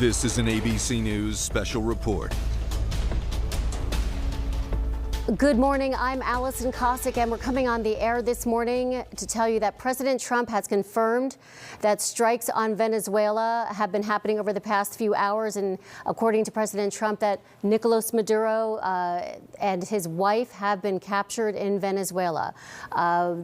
This is an ABC News special report. Good morning, I'm Allison Cossack, and we're coming on the air this morning to tell you that President Trump has confirmed that strikes on Venezuela have been happening over the past few hours. And according to President Trump, that Nicolas Maduro and his wife have been captured in Venezuela.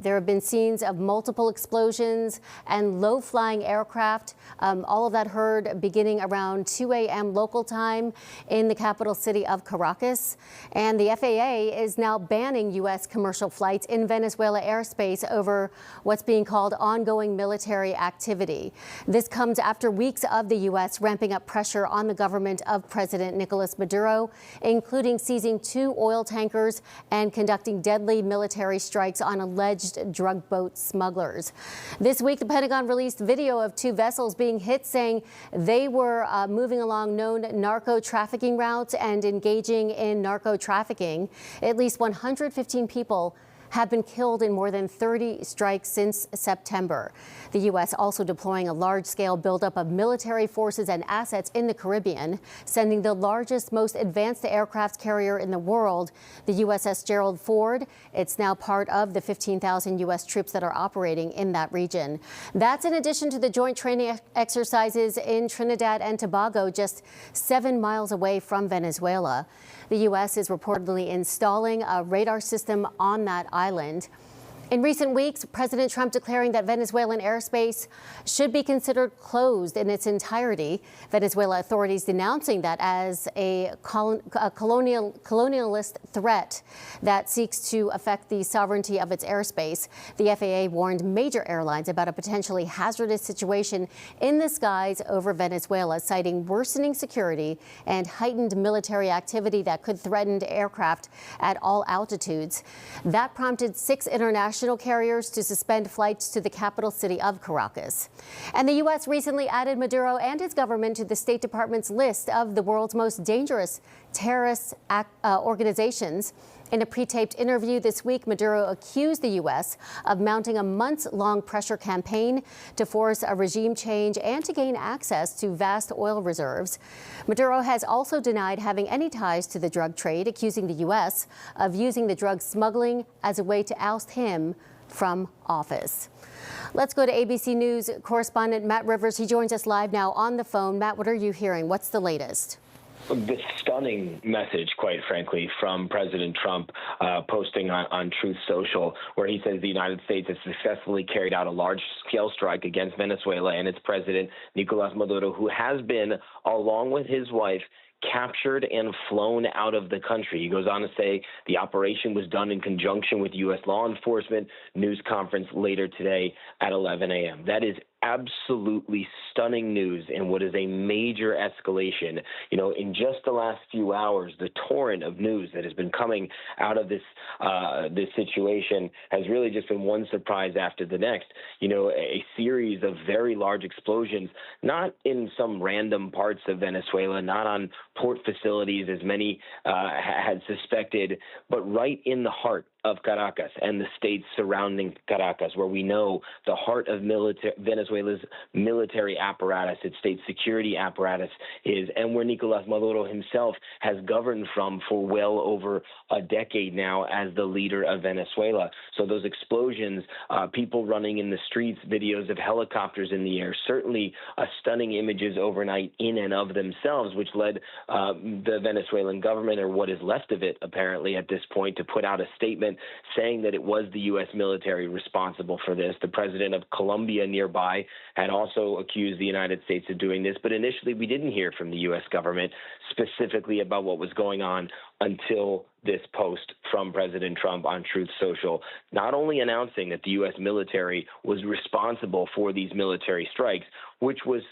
There have been scenes of multiple explosions and low-flying aircraft. All of that heard beginning around 2 a.m. local time in the capital city of Caracas. And the FAA is now banning U.S. commercial flights in Venezuela airspace over what's being called ongoing military activity. This comes after weeks of the U.S. ramping up pressure on the government of President Nicolas Maduro, including seizing 2 oil tankers and conducting deadly military strikes on alleged drug boat smugglers. This week, the Pentagon released video of 2 vessels being hit, saying they were moving along known narco trafficking routes and engaging in narco trafficking. At least 115 people have been killed in more than 30 strikes since September. The U.S. also deploying a large-scale buildup of military forces and assets in the Caribbean, sending the largest, most advanced aircraft carrier in the world, the USS Gerald Ford. It's now part of the 15,000 U.S. troops that are operating in that region. That's in addition to the joint training exercises in Trinidad and Tobago, just 7 miles away from Venezuela. The U.S. is reportedly installing a radar system on that island. In recent weeks, President Trump declaring that Venezuelan airspace should be considered closed in its entirety. Venezuela authorities denouncing that as a colonialist threat that seeks to affect the sovereignty of its airspace. The FAA warned major airlines about a potentially hazardous situation in the skies over Venezuela, citing worsening security and heightened military activity that could threaten aircraft at all altitudes. That prompted 6 international carriers to suspend flights to the capital city of Caracas. And the U.S. recently added Maduro and his government to the State Department's list of the world's most dangerous terrorist organizations. In a pre-taped interview this week, Maduro accused the U.S. of mounting a months-long pressure campaign to force a regime change and to gain access to vast oil reserves. Maduro has also denied having any ties to the drug trade, accusing the U.S. of using the drug smuggling as a way to oust him from office. Let's go to ABC News correspondent Matt Rivers. He joins us live now on the phone. Matt, what are you hearing? What's the latest? This stunning message, quite frankly, from President Trump posting on Truth Social, where he says the United States has successfully carried out a large-scale strike against Venezuela and its president, Nicolas Maduro, who has been, along with his wife, captured and flown out of the country. He goes on to say the operation was done in conjunction with U.S. law enforcement. News conference later today at 11 a.m. That is absolutely stunning news and what is a major escalation. You know, in just the last few hours, the torrent of news that has been coming out of this situation has really just been one surprise after the next. You know, a series of very large explosions, not in some random parts of Venezuela, not on port facilities as many had suspected, but right in the heart of Caracas and the states surrounding Caracas, where we know the heart of Venezuela's military apparatus, its state security apparatus is, and where Nicolas Maduro himself has governed from for well over a decade now as the leader of Venezuela. So those explosions, people running in the streets, videos of helicopters in the air, certainly stunning images overnight in and of themselves, which led the Venezuelan government, or what is left of it apparently at this point, to put out a statement saying that it was the U.S. military responsible for this. The president of Colombia nearby had also accused the United States of doing this, but initially we didn't hear from the U.S. government specifically about what was going on until this post from President Trump on Truth Social, not only announcing that the U.S. military was responsible for these military strikes, which was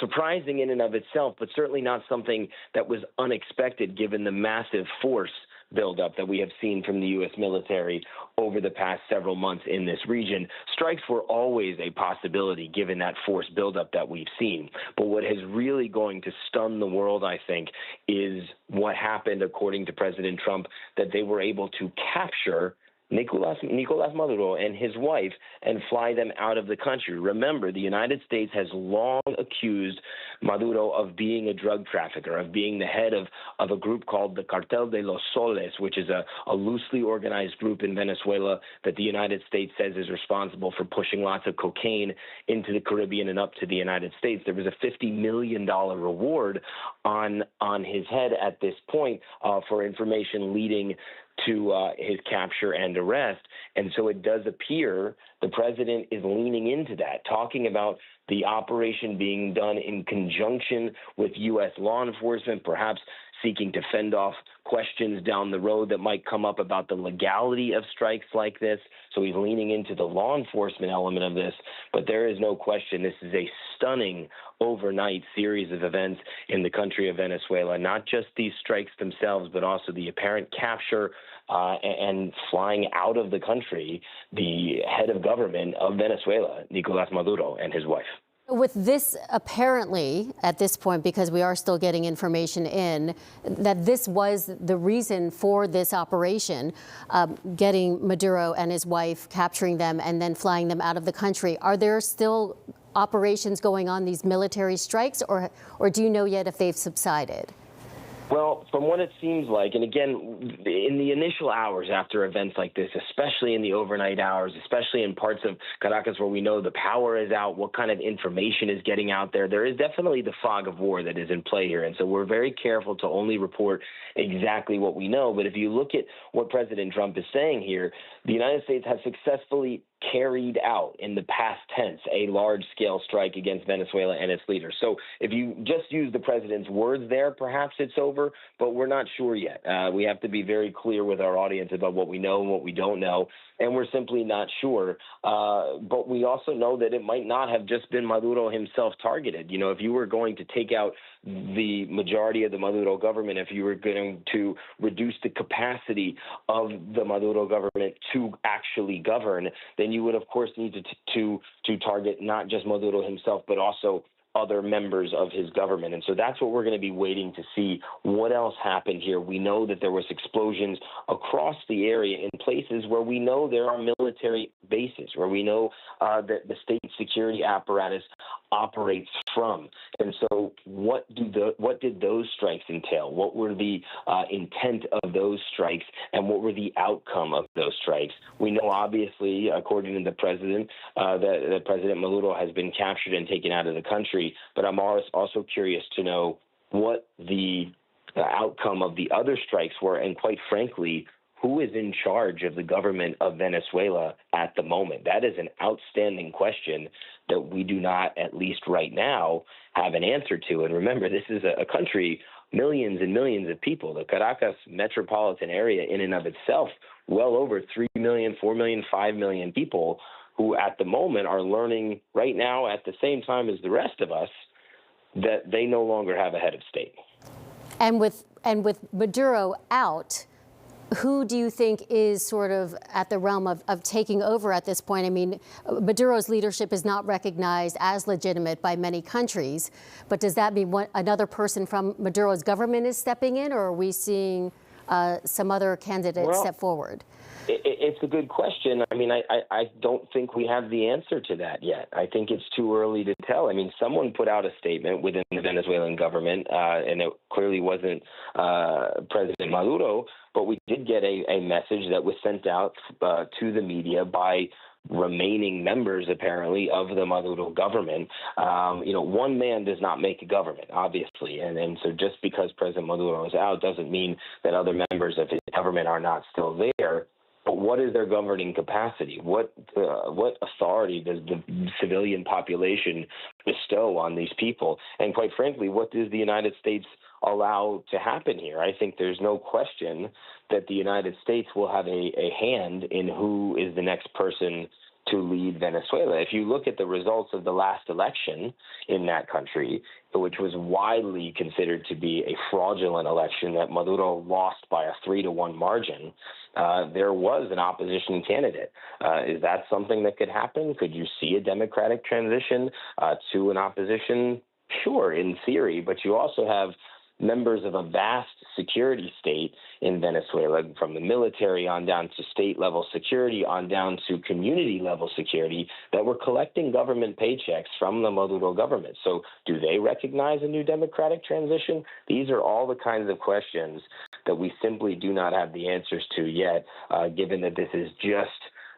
surprising in and of itself, but certainly not something that was unexpected given the massive force buildup that we have seen from the U.S. military over the past several months in this region. Strikes were always a possibility given that force buildup that we've seen. But what is really going to stun the world, I think, is what happened, according to President Trump, that they were able to capture Nicolas Maduro and his wife and fly them out of the country. Remember, the United States has long accused Maduro of being a drug trafficker, of being the head of a group called the Cartel de los Soles, which is a loosely organized group in Venezuela that the United States says is responsible for pushing lots of cocaine into the Caribbean and up to the United States. There was a $50 million reward on his head at this point for information leading to his capture and arrest. And so it does appear the president is leaning into that, talking about the operation being done in conjunction with U.S. law enforcement, perhaps seeking to fend off questions down the road that might come up about the legality of strikes like this. So he's leaning into the law enforcement element of this. But there is no question this is a stunning overnight series of events in the country of Venezuela, not just these strikes themselves, but also the apparent capture and flying out of the country, the head of government of Venezuela, Nicolas Maduro, and his wife. With this apparently, at this point, because we are still getting information in, that this was the reason for this operation, getting Maduro and his wife, capturing them and then flying them out of the country. Are there still operations going on, these military strikes, or do you know yet if they've subsided? Well, from what it seems like, and again, in the initial hours after events like this, especially in the overnight hours, especially in parts of Caracas where we know the power is out, what kind of information is getting out there, there is definitely the fog of war that is in play here. And so we're very careful to only report exactly what we know. But if you look at what President Trump is saying here, the United States has successfully carried out in the past tense a large-scale strike against Venezuela and its leaders. So if you just use the president's words there, perhaps it's over, but we're not sure yet. We have to be very clear with our audience about what we know and what we don't know, and we're simply not sure. But we also know that it might not have just been Maduro himself targeted. You know, if you were going to take out the majority of the Maduro government, if you were going to reduce the capacity of the Maduro government to actually govern, then you would, of course, need to target not just Maduro himself, but also other members of his government. And so that's what we're going to be waiting to see. What else happened here? We know that there was explosions across the area in places where we know there are military bases, where we know that the state security apparatus operates from. And so what did those strikes entail? What were the intent of those strikes, and what were the outcome of those strikes? We know, obviously, according to the president, that President Maduro has been captured and taken out of the country. But I'm also curious to know what the outcome of the other strikes were, and quite frankly, who is in charge of the government of Venezuela at the moment? That is an outstanding question that we do not, at least right now, have an answer to. And remember, this is a country, millions and millions of people. The Caracas metropolitan area in and of itself, well over 3 million, 4 million, 5 million people who at the moment are learning right now at the same time as the rest of us that they no longer have a head of state. And with Maduro out, who do you think is sort of at the realm of taking over at this point? I mean, Maduro's leadership is not recognized as legitimate by many countries, but does that mean another person from Maduro's government is stepping in, or are we seeing some other candidates step forward? It's a good question. I mean, I don't think we have the answer to that yet. I think it's too early to tell. I mean, someone put out a statement within the Venezuelan government, and it clearly wasn't President Maduro, but we did get a message that was sent out to the media by remaining members, apparently, of the Maduro government. One man does not make a government, obviously. And so just because President Maduro is out doesn't mean that other members of his government are not still there. But what is their governing capacity? What authority does the civilian population bestow on these people? And quite frankly, what does the United States allow to happen here? I think there's no question that the United States will have a hand in who is the next person to lead Venezuela. If you look at the results of the last election in that country, which was widely considered to be a fraudulent election that Maduro lost by a 3-1 margin, there was an opposition candidate. Is that something that could happen? Could you see a democratic transition to an opposition? Sure, in theory, but you also have members of a vast security state in Venezuela, from the military on down to state-level security, on down to community-level security, that were collecting government paychecks from the Maduro government. So do they recognize a new democratic transition? These are all the kinds of questions that we simply do not have the answers to yet, given that this is just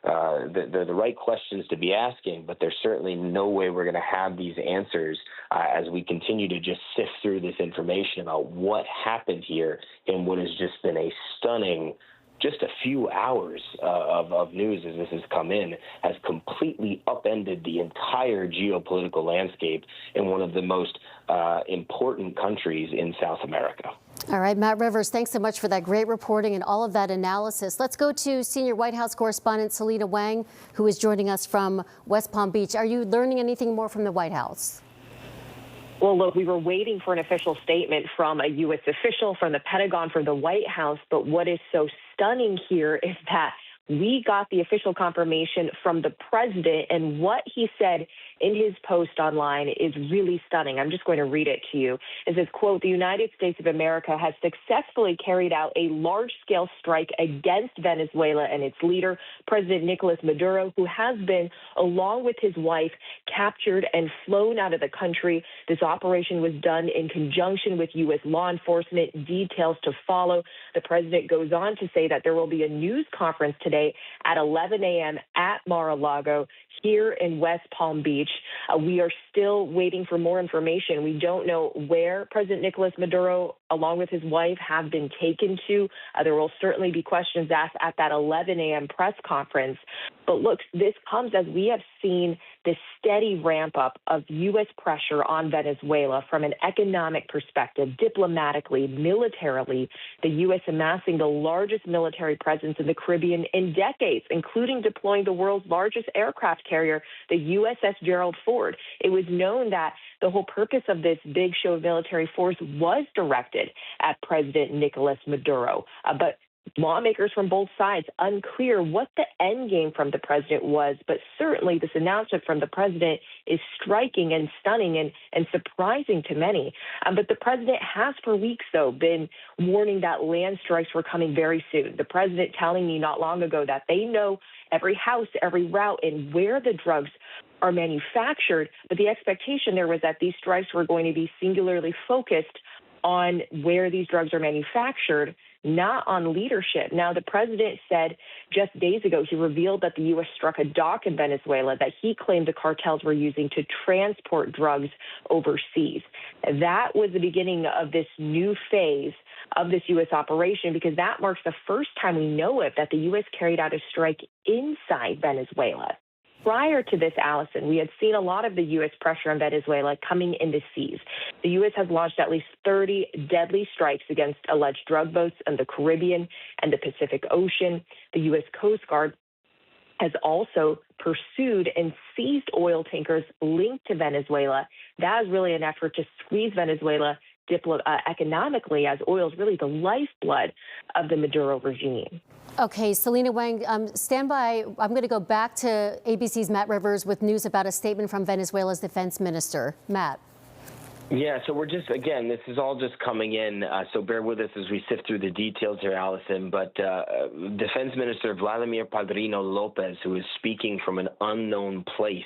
the right questions to be asking, but there's certainly no way we're going to have these answers as we continue to just sift through this information about what happened here in what has just been a stunning, just a few hours of news as this has come in, has completely upended the entire geopolitical landscape in one of the most important countries in South America. All right, Matt Rivers, thanks so much for that great reporting and all of that analysis. Let's go to senior White House correspondent Selena Wang, who is joining us from West Palm Beach. Are you learning anything more from the White House? Well, look, we were waiting for an official statement from a U.S. official, from the Pentagon, from the White House. But what is so stunning here is that we got the official confirmation from the president, and what he said in his post online is really stunning. I'm just going to read it to you. It says, quote, "The United States of America has successfully carried out a large-scale strike against Venezuela and its leader, President Nicolas Maduro, who has been, along with his wife, captured and flown out of the country. This operation was done in conjunction with U.S. law enforcement. Details to follow." The president goes on to say that there will be a news conference today at 11 a.m. at Mar-a-Lago here in West Palm Beach. We are still waiting for more information. We don't know where President Nicolas Maduro, along with his wife, have been taken to. There will certainly be questions asked at that 11 a.m. press conference. But look, this comes as we have seen this steady ramp up of U.S. pressure on Venezuela from an economic perspective, diplomatically, militarily, the U.S. amassing the largest military presence in the Caribbean in decades, including deploying the world's largest aircraft carrier, the USS Gerald Ford. It was known that the whole purpose of this big show of military force was directed at President Nicolas Maduro. But lawmakers from both sides unclear what the end game from the president was, but certainly this announcement from the president is striking and stunning and surprising to many. But the president has for weeks, though, been warning that land strikes were coming very soon. The president telling me not long ago that they know every house, every route, and where the drugs are manufactured, but the expectation there was that these strikes were going to be singularly focused on where these drugs are manufactured, not on leadership. Now, the president said just days ago, he revealed that the U.S. struck a dock in Venezuela that he claimed the cartels were using to transport drugs overseas. That was the beginning of this new phase of this U.S. operation, because that marks the first time we know it that the U.S. carried out a strike inside Venezuela. Prior to this, Allison, we had seen a lot of the U.S. pressure on Venezuela coming into seas. The U.S. has launched at least 30 deadly strikes against alleged drug boats in the Caribbean and the Pacific Ocean. The U.S. Coast Guard has also pursued and seized oil tankers linked to Venezuela. That is really an effort to squeeze Venezuela economically, as oil is really the lifeblood of the Maduro regime. Okay, Selena Wang, stand by. I'm going to go back to ABC's Matt Rivers with news about a statement from Venezuela's defense minister. Matt. Yeah, so we're just, again, this is all just coming in, so bear with us as we sift through the details here, Allison. But Defense Minister Vladimir Padrino Lopez, who is speaking from an unknown place,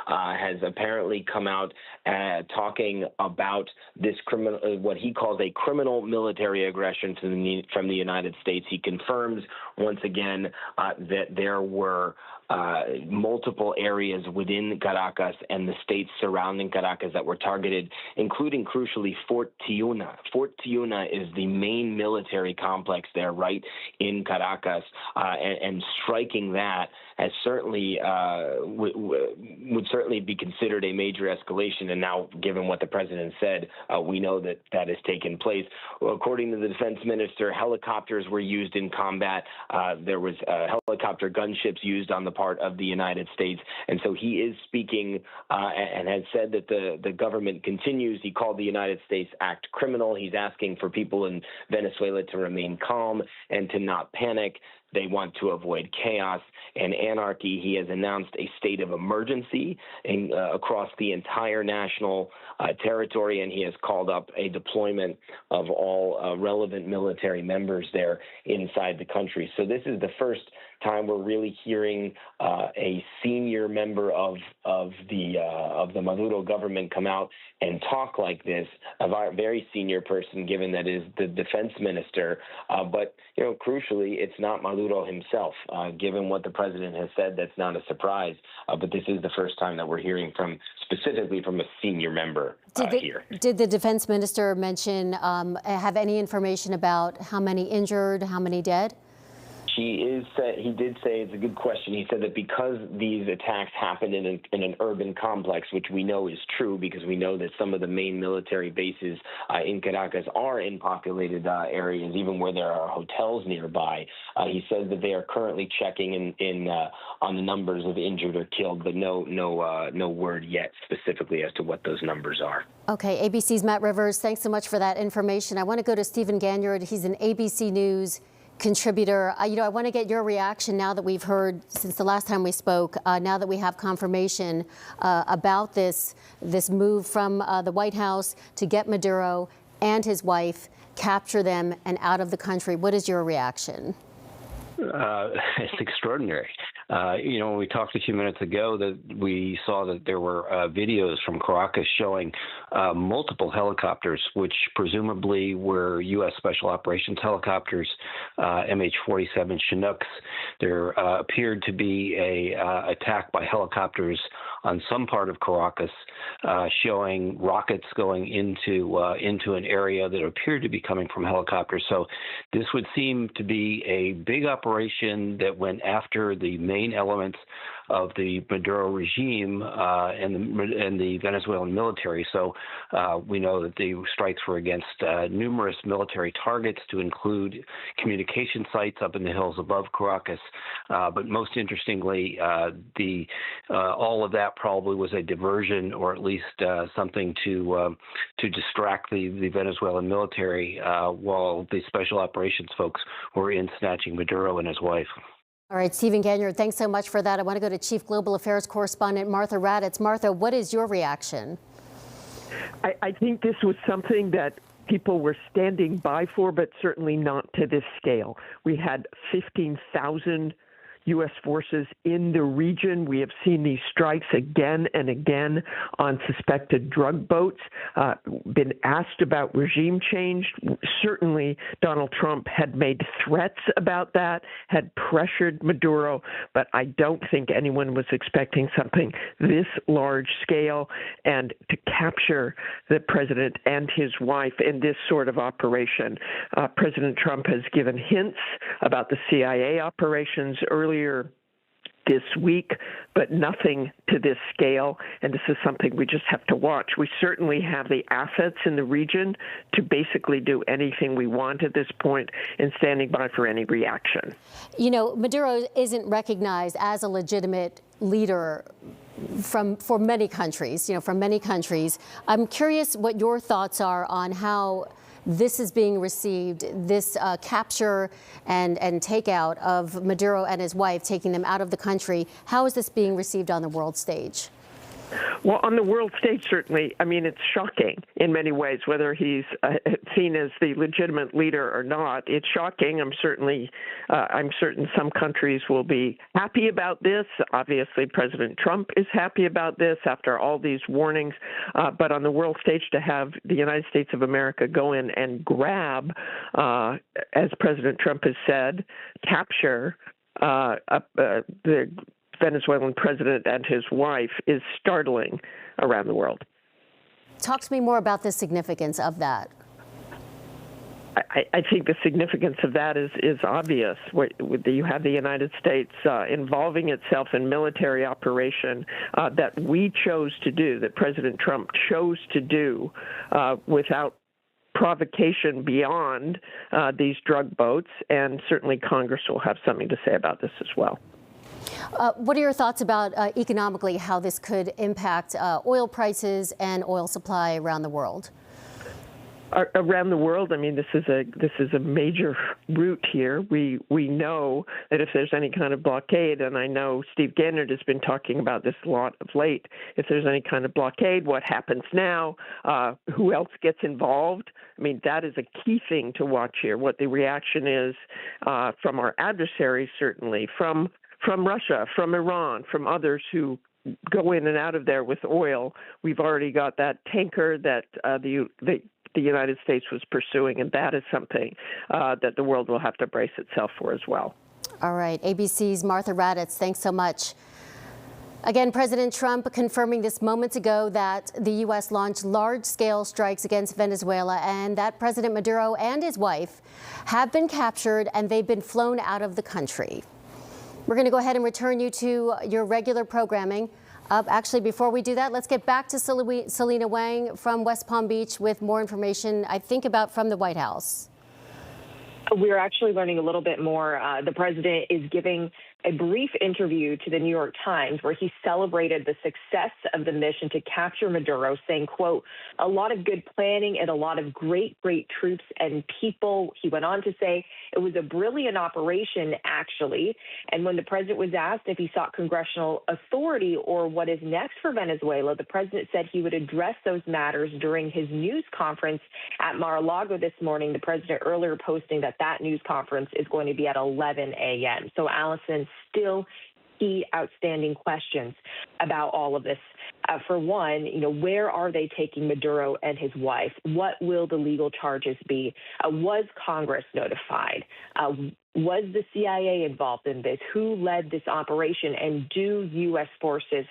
has apparently come out talking about this criminal, what he calls a criminal military aggression from the United States. He confirms once again that there were multiple areas within Caracas and the states surrounding Caracas that were targeted, including, crucially, Fort Tiuna. Fort Tiuna is the main military complex there right in Caracas, and striking that has certainly would certainly be considered a major escalation. And now, given what the president said, we know that that has taken place. Well, according to the defense minister, helicopters were used in combat. There was helicopter gunships used on the part of the United States. And so he is speaking and has said that the government continues. He called the United States act criminal. He's asking for people in Venezuela to remain calm and to not panic. They want to avoid chaos and anarchy. He has announced a state of emergency across the entire national territory, and he has called up a deployment of all relevant military members there inside the country. So this is the first time we're really hearing a senior member of the Maduro government come out and talk like this, a very senior person, given that is the defense minister. But crucially, it's not Maduro himself. Given what the president has said, that's not a surprise. But this is the first time that we're hearing specifically from a senior member here. Did the defense minister mention, have any information about how many injured, how many dead? He did say, it's a good question. He said that because these attacks happened in an urban complex, which we know is true because we know that some of the main military bases in Caracas are in populated areas, even where there are hotels nearby. He says that they are currently checking on the numbers of injured or killed, but no word yet specifically as to what those numbers are. Okay, ABC's Matt Rivers, thanks so much for that information. I want to go to Stephen Ganyard. He's an ABC News contributor. I want to get your reaction now that we've heard, since the last time we spoke, now that we have confirmation about this move from the White House to get Maduro and his wife, capture them and out of the country. What is your reaction? It's extraordinary. When we talked a few minutes ago, that we saw that there were videos from Caracas showing multiple helicopters, which presumably were U.S. Special Operations helicopters, MH-47 Chinooks. There appeared to be a attack by helicopters on some part of Caracas, showing rockets going into an area that appeared to be coming from helicopters. So this would seem to be a big operation that went after the main elements of the Maduro regime and the Venezuelan military. So we know that the strikes were against numerous military targets, to include communication sites up in the hills above Caracas. But most interestingly, all of that probably was a diversion, or at least something to distract the Venezuelan military while the special operations folks were in snatching Maduro and his wife. All right, Stephen Ganyard, thanks so much for that. I want to go to Chief Global Affairs Correspondent Martha Raddatz. Martha, what is your reaction? I think this was something that people were standing by for, but certainly not to this scale. We had 15,000 U.S. forces in the region. We have seen these strikes again and again on suspected drug boats. Been asked about regime change. Certainly, Donald Trump had made threats about that, had pressured Maduro, but I don't think anyone was expecting something this large scale, and to capture the president and his wife in this sort of operation. President Trump has given hints about the CIA operations earlier this week, but nothing to this scale, and this is something we just have to watch. We certainly have the assets in the region to basically do anything we want at this point, and standing by for any reaction. Maduro isn't recognized as a legitimate leader for many countries, from many countries. I'm curious what your thoughts are on how this is being received, this capture and takeout of Maduro and his wife, taking them out of the country. How is this being received on the world stage? Well, on the world stage, certainly. I mean, it's shocking in many ways, whether he's seen as the legitimate leader or not. It's shocking. I'm certain some countries will be happy about this. Obviously, President Trump is happy about this after all these warnings. But on the world stage, to have the United States of America go in and grab, as President Trump has said, capture the Venezuelan president and his wife is startling around the world. Talk to me more about the significance of that. I think the significance of that is obvious. You have the United States involving itself in military operation that we chose to do, that President Trump chose to do without provocation beyond these drug boats, and certainly Congress will have something to say about this as well. What are your thoughts about economically how this could impact oil prices and oil supply around the world? Around the world, I mean, this is a major route here. We know that if there's any kind of blockade, and I know Steve Gannard has been talking about this a lot of late, if there's any kind of blockade, what happens now? Who else gets involved? I mean, that is a key thing to watch here, what the reaction is from our adversaries, certainly, from Russia, from Iran, from others who go in and out of there with oil. We've already got that tanker that the United States was pursuing, and that is something that the world will have to brace itself for as well. All right, ABC's Martha Raddatz, thanks so much. Again, President Trump confirming this moments ago that the U.S. launched large-scale strikes against Venezuela and that President Maduro and his wife have been captured and they've been flown out of the country. We're going to go ahead and return you to your regular programming. Actually, before we do that, let's get back to Selena Wang from West Palm Beach with more information, I think, from the White House. We're actually learning a little bit more. The president is giving a brief interview to the New York Times where he celebrated the success of the mission to capture Maduro, saying, quote, a lot of good planning and a lot of great troops and people. He went on to say it was a brilliant operation, actually. And when the president was asked if he sought congressional authority or what is next for Venezuela, the president said he would address those matters during his news conference at Mar-a-Lago this morning. The president earlier posting that news conference is going to be at 11 a.m. So, Allison, still key outstanding questions about all of this. For one, where are they taking Maduro and his wife? What will the legal charges be? Was Congress notified? Was the CIA involved in this? Who led this operation? And do U.S. forces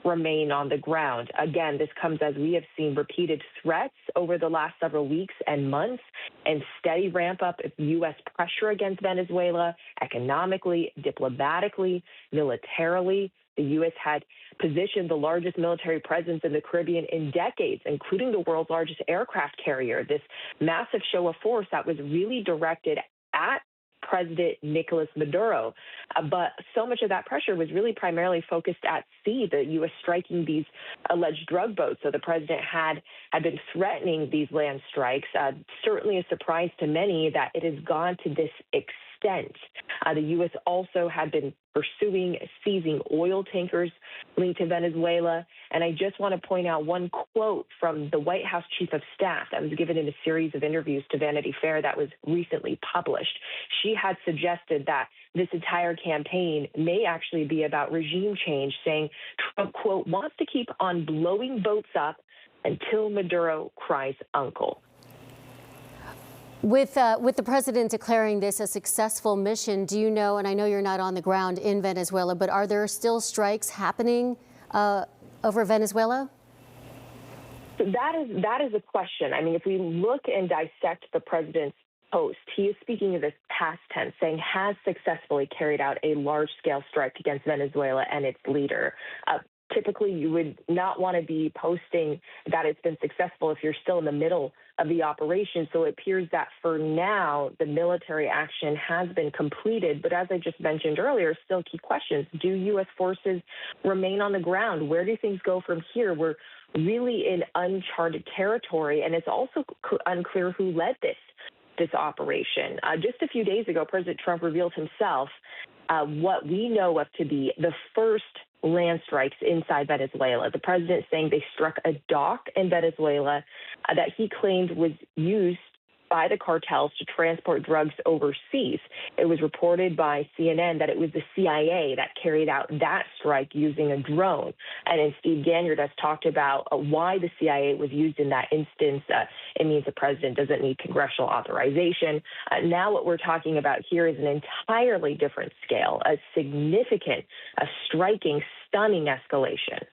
remain on the ground? Again, this comes as we have seen repeated threats over the last several weeks and months and steady ramp up of U.S. pressure against Venezuela economically, diplomatically, militarily. The U.S. had positioned the largest military presence in the Caribbean in decades, including the world's largest aircraft carrier, this massive show of force that was really directed at President Nicolas Maduro. But so much of that pressure was really primarily focused at sea, the U.S. striking these alleged drug boats. So the president had been threatening these land strikes. Certainly a surprise to many that it has gone to this extent. The U.S. also had been pursuing seizing oil tankers linked to Venezuela. And I just want to point out one quote from the White House Chief of Staff that was given in a series of interviews to Vanity Fair that was recently published. She had suggested that this entire campaign may actually be about regime change, saying Trump, quote, wants to keep on blowing boats up until Maduro cries uncle. With the president declaring this a successful mission, do you know, and I know you're not on the ground in Venezuela, but are there still strikes happening over Venezuela? That is a question. I mean, if we look and dissect the president's post, he is speaking in the past tense, saying has successfully carried out a large-scale strike against Venezuela and its leader. Typically, you would not want to be posting that it's been successful if you're still in the middle of the operation. So it appears that for now, the military action has been completed. But as I just mentioned earlier, still key questions. Do U.S. forces remain on the ground? Where do things go from here? We're really in uncharted territory. And it's also unclear who led this operation. Just a few days ago, President Trump revealed himself what we know of to be the first land strikes inside Venezuela. The president saying they struck a dock in Venezuela that he claimed was used by the cartels to transport drugs overseas. It was reported by CNN that it was the CIA that carried out that strike using a drone. And then Steve Gannard has talked about why the CIA was used in that instance. It means the president doesn't need congressional authorization. Now what we're talking about here is an entirely different scale, a significant, a striking, stunning escalation.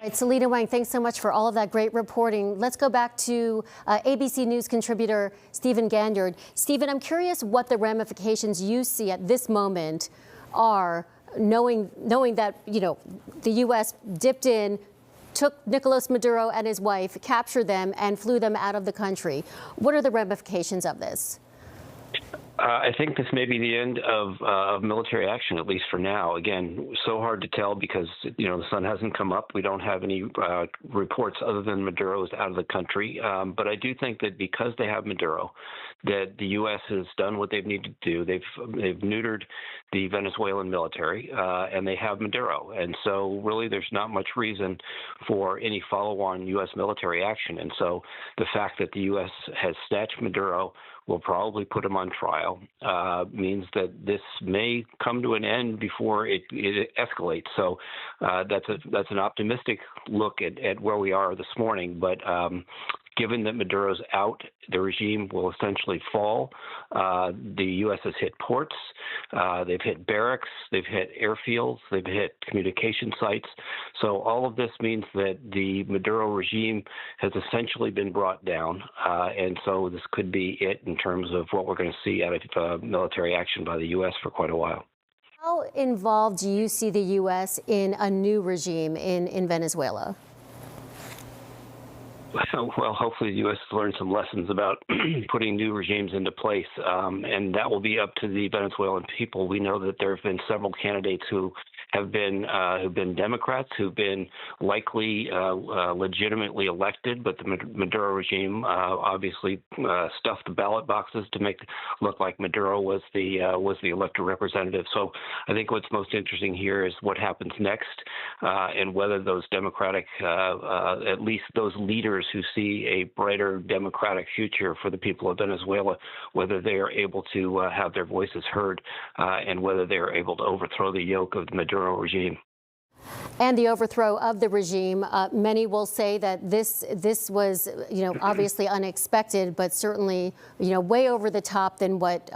All right, Selena Wang, thanks so much for all of that great reporting. Let's go back to ABC News contributor Stephen Ganyard. Stephen, I'm curious what the ramifications you see at this moment are, knowing that, the U.S. dipped in, took Nicolas Maduro and his wife, captured them, and flew them out of the country. What are the ramifications of this? I think this may be the end of military action, at least for now. Again, so hard to tell because the sun hasn't come up. We don't have any reports other than Maduro is out of the country. But I do think that because they have Maduro, that the U.S. has done what they've needed to do. They've neutered the Venezuelan military, and they have Maduro. And so really there's not much reason for any follow-on U.S. military action. And so the fact that the U.S. has snatched Maduro will probably put him on trial, means that this may come to an end before it escalates. So that's an optimistic look at where we are this morning. But given that Maduro's out, the regime will essentially fall. The U.S. has hit ports, they've hit barracks, they've hit airfields, they've hit communication sites. So all of this means that the Maduro regime has essentially been brought down. And so this could be it in terms of what we're going to see out of military action by the U.S. for quite a while. How involved do you see the U.S. in a new regime in Venezuela? Well, hopefully the U.S. has learned some lessons about putting new regimes into place, and that will be up to the Venezuelan people. We know that there have been several candidates who've been Democrats, who've been likely legitimately elected, but the Maduro regime obviously stuffed the ballot boxes to make it look like Maduro was the elected representative. So I think what's most interesting here is what happens next, and whether those Democratic, at least those leaders who see a brighter democratic future for the people of Venezuela, whether they are able to have their voices heard, and whether they are able to overthrow the yoke of the Maduro regime. And the overthrow of the regime, many will say that this was, obviously unexpected, but certainly, way over the top than what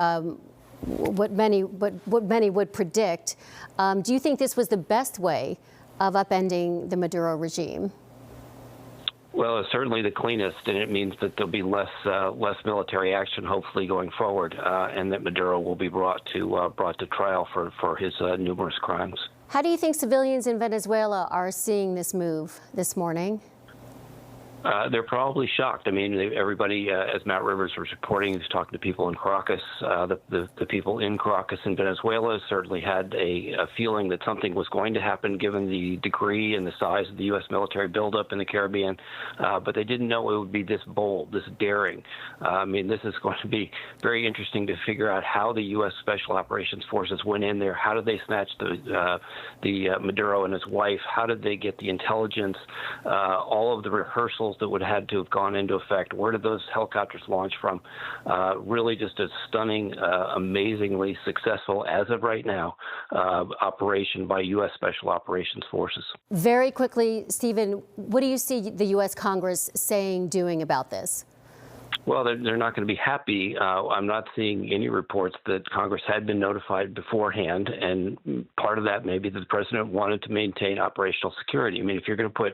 many would predict. Do you think this was the best way of upending the Maduro regime? Well, it's certainly the cleanest, and it means that there'll be less military action, hopefully, going forward, and that Maduro will be brought to trial for his numerous crimes. How do you think civilians in Venezuela are seeing this move this morning? They're probably shocked. I mean, everybody, as Matt Rivers was reporting, he's talking to people in Caracas. The people in Caracas in Venezuela certainly had a feeling that something was going to happen given the degree and the size of the U.S. military buildup in the Caribbean, but they didn't know it would be this bold, this daring. I mean, this is going to be very interesting to figure out how the U.S. Special Operations Forces went in there. How did they snatch the Maduro and his wife? How did they get the intelligence, all of the rehearsals that would have had to have gone into effect? Where did those helicopters launch from? Really just a stunning, amazingly successful, as of right now, operation by U.S. Special Operations Forces. Very quickly, Stephen, what do you see the U.S. Congress saying, doing about this? Well, they're not going to be happy. I'm not seeing any reports that Congress had been notified beforehand, and part of that may be that the president wanted to maintain operational security. I mean, if you're going to put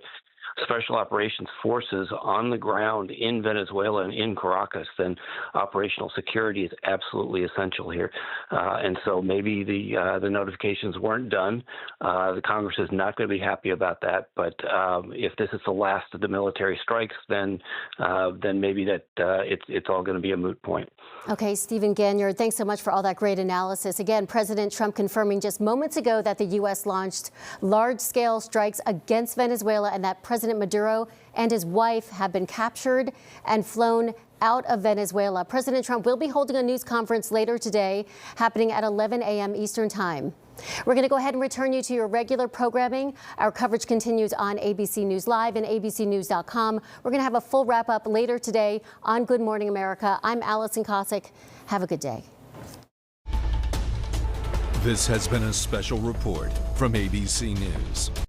Special Operations Forces on the ground in Venezuela and in Caracas, then operational security is absolutely essential here. And so maybe the notifications weren't done. The Congress is not going to be happy about that. But if this is the last of the military strikes, then maybe that it's all going to be a moot point. Okay, Stephen Ganyard, thanks so much for all that great analysis. Again, President Trump confirming just moments ago that the U.S. launched large-scale strikes against Venezuela and that President Maduro and his wife have been captured and flown out of Venezuela. President Trump will be holding a news conference later today, happening at 11 a.m. Eastern Time. We're going to go ahead and return you to your regular programming. Our coverage continues on ABC News Live and abcnews.com. We're going to have a full wrap-up later today on Good Morning America. I'm Allison Cossack. Have a good day. This has been a special report from ABC News.